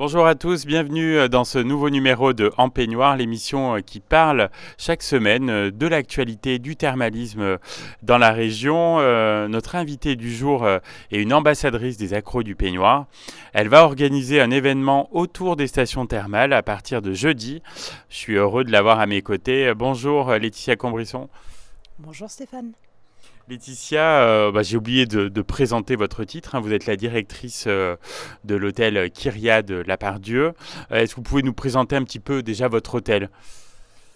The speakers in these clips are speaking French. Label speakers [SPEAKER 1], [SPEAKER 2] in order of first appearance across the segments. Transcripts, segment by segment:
[SPEAKER 1] Bonjour à tous, bienvenue dans ce nouveau numéro de En Peignoir, l'émission qui parle chaque semaine de l'actualité du thermalisme dans la région. Notre invitée du jour est une ambassadrice des accros du peignoir. Elle va organiser un événement autour des stations thermales à partir de jeudi. Je suis heureux de l'avoir à mes côtés. Bonjour Laetitia Combrisson.
[SPEAKER 2] Bonjour Stéphane.
[SPEAKER 1] Laetitia, j'ai oublié de présenter votre titre. Vous êtes la directrice de l'hôtel Kyriade Lapardieu. Est-ce que vous pouvez nous présenter un petit peu déjà votre hôtel ?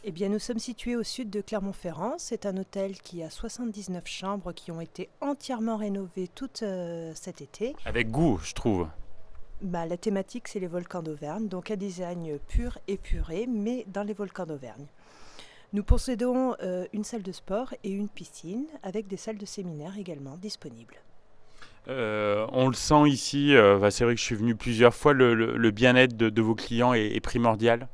[SPEAKER 2] Eh bien, nous sommes situés au sud de Clermont-Ferrand. C'est un hôtel qui a 79 chambres qui ont été entièrement rénovées tout cet été.
[SPEAKER 1] Avec goût, je trouve.
[SPEAKER 2] La thématique, c'est les volcans d'Auvergne, donc un design pur et épuré, mais dans les volcans d'Auvergne. Nous possédons une salle de sport et une piscine, avec des salles de séminaire également disponibles.
[SPEAKER 1] On le sent ici, c'est vrai que je suis venu plusieurs fois, le bien-être de vos clients est primordial.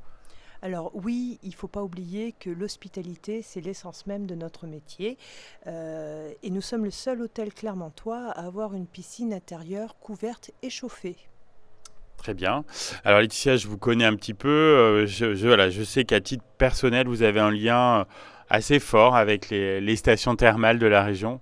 [SPEAKER 2] Alors oui, il ne faut pas oublier que l'hospitalité, c'est l'essence même de notre métier. Et nous sommes le seul hôtel clermontois à avoir une piscine intérieure couverte et chauffée.
[SPEAKER 1] Très bien. Alors Laetitia, je vous connais un petit peu. Je sais qu'à titre personnel, vous avez un lien assez fort avec les stations thermales de la région.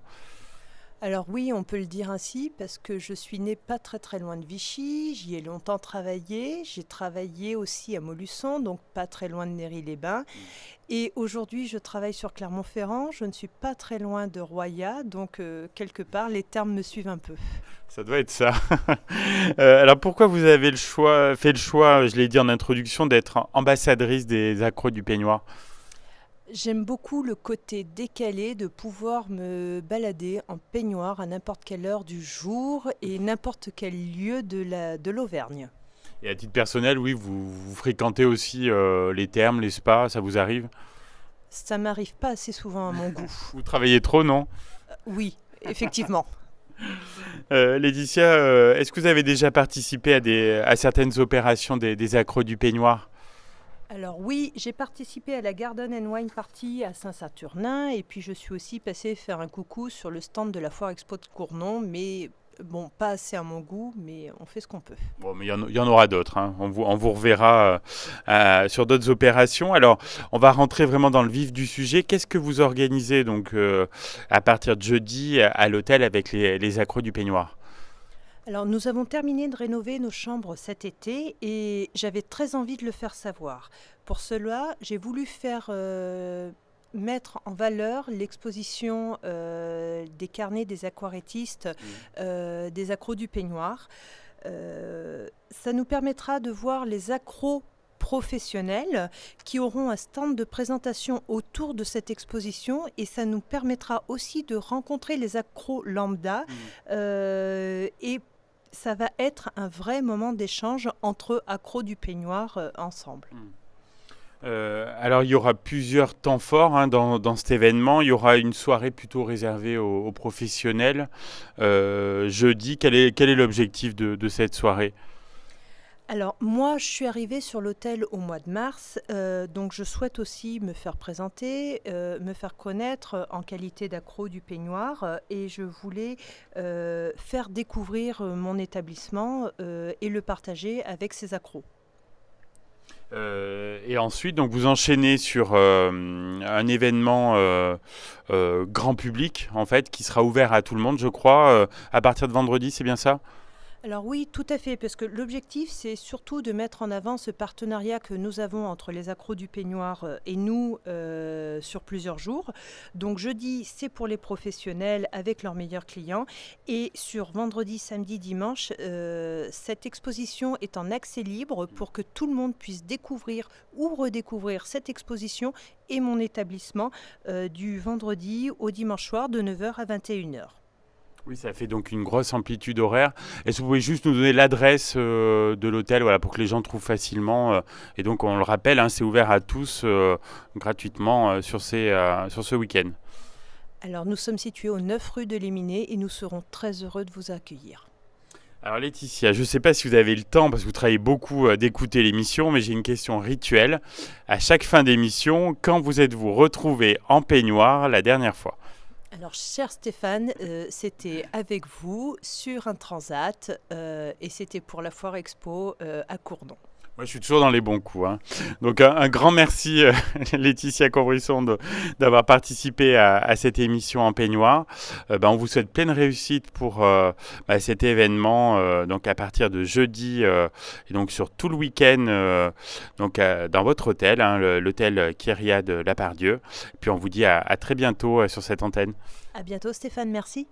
[SPEAKER 2] Alors oui, on peut le dire ainsi parce que je suis née pas très très loin de Vichy, j'y ai longtemps travaillé, j'ai travaillé aussi à Montluçon, donc pas très loin de Néry-les-Bains. Et aujourd'hui, je travaille sur Clermont-Ferrand, je ne suis pas très loin de Roya, donc quelque part, les termes me suivent un peu.
[SPEAKER 1] Ça doit être ça. Alors pourquoi vous avez fait le choix, je l'ai dit en introduction, d'être ambassadrice des accros du peignoir ?
[SPEAKER 2] J'aime beaucoup le côté décalé de pouvoir me balader en peignoir à n'importe quelle heure du jour et n'importe quel lieu de l'Auvergne.
[SPEAKER 1] Et à titre personnel, oui, vous fréquentez aussi les thermes, les spas, ça vous arrive ?
[SPEAKER 2] Ça m'arrive pas assez souvent à mon goût.
[SPEAKER 1] Vous travaillez trop, non ?
[SPEAKER 2] Oui, effectivement.
[SPEAKER 1] Laetitia, est-ce que vous avez déjà participé à certaines opérations des accros du peignoir ?
[SPEAKER 2] Alors oui, j'ai participé à la Garden and Wine Party à Saint-Saturnin et puis je suis aussi passée faire un coucou sur le stand de la Foire Expo de Cournon, mais bon, pas assez à mon goût, mais on fait ce qu'on peut.
[SPEAKER 1] Bon, mais il y en aura d'autres. On vous reverra sur d'autres opérations. Alors, on va rentrer vraiment dans le vif du sujet. Qu'est-ce que vous organisez donc à partir de jeudi à l'hôtel avec les accros du peignoir ?
[SPEAKER 2] Alors nous avons terminé de rénover nos chambres cet été et j'avais très envie de le faire savoir. Pour cela, j'ai voulu faire mettre en valeur l'exposition des carnets des aquarettistes, des accros du peignoir. Ça nous permettra de voir les accros professionnels qui auront un stand de présentation autour de cette exposition et ça nous permettra aussi de rencontrer les accros lambda et ça va être un vrai moment d'échange entre accros du peignoir ensemble.
[SPEAKER 1] Alors, il y aura plusieurs temps forts dans cet événement. Il y aura une soirée plutôt réservée aux professionnels. Jeudi, quel est l'objectif de cette soirée ?
[SPEAKER 2] Alors moi, je suis arrivée sur l'hôtel au mois de mars, donc je souhaite aussi me faire présenter, me faire connaître en qualité d'accro du peignoir et je voulais faire découvrir mon établissement et le partager avec ces accros.
[SPEAKER 1] Et ensuite, donc, vous enchaînez sur un événement grand public, en fait, qui sera ouvert à tout le monde, je crois, à partir de vendredi, c'est bien ça ?
[SPEAKER 2] Alors oui, tout à fait, parce que l'objectif, c'est surtout de mettre en avant ce partenariat que nous avons entre les accros du peignoir et nous sur plusieurs jours. Donc jeudi, c'est pour les professionnels avec leurs meilleurs clients. Et sur vendredi, samedi, dimanche, cette exposition est en accès libre pour que tout le monde puisse découvrir ou redécouvrir cette exposition et mon établissement du vendredi au dimanche soir de 9h à 21h.
[SPEAKER 1] Oui, ça fait donc une grosse amplitude horaire. Est-ce que vous pouvez juste nous donner l'adresse de l'hôtel, voilà, pour que les gens trouvent facilement et donc, on le rappelle, c'est ouvert à tous gratuitement sur ce week-end.
[SPEAKER 2] Alors, nous sommes situés au 9 rue de l'Éminé et nous serons très heureux de vous accueillir.
[SPEAKER 1] Alors Laetitia, je ne sais pas si vous avez le temps, parce que vous travaillez beaucoup d'écouter l'émission, mais j'ai une question rituelle. À chaque fin d'émission, quand vous êtes-vous retrouvé en peignoir la dernière fois ?
[SPEAKER 2] Alors, cher Stéphane, c'était avec vous sur un transat et c'était pour la Foire Expo à Courdon.
[SPEAKER 1] Moi, je suis toujours dans les bons coups, hein. Donc, un grand merci, Laetitia Corbrisson, d'avoir participé à cette émission en peignoir. On vous souhaite pleine réussite pour cet événement, donc à partir de jeudi et donc sur tout le week-end, dans votre hôtel, hein, l'hôtel Kyria de La Part-Dieu. Puis on vous dit à très bientôt sur cette antenne.
[SPEAKER 2] À bientôt Stéphane, merci.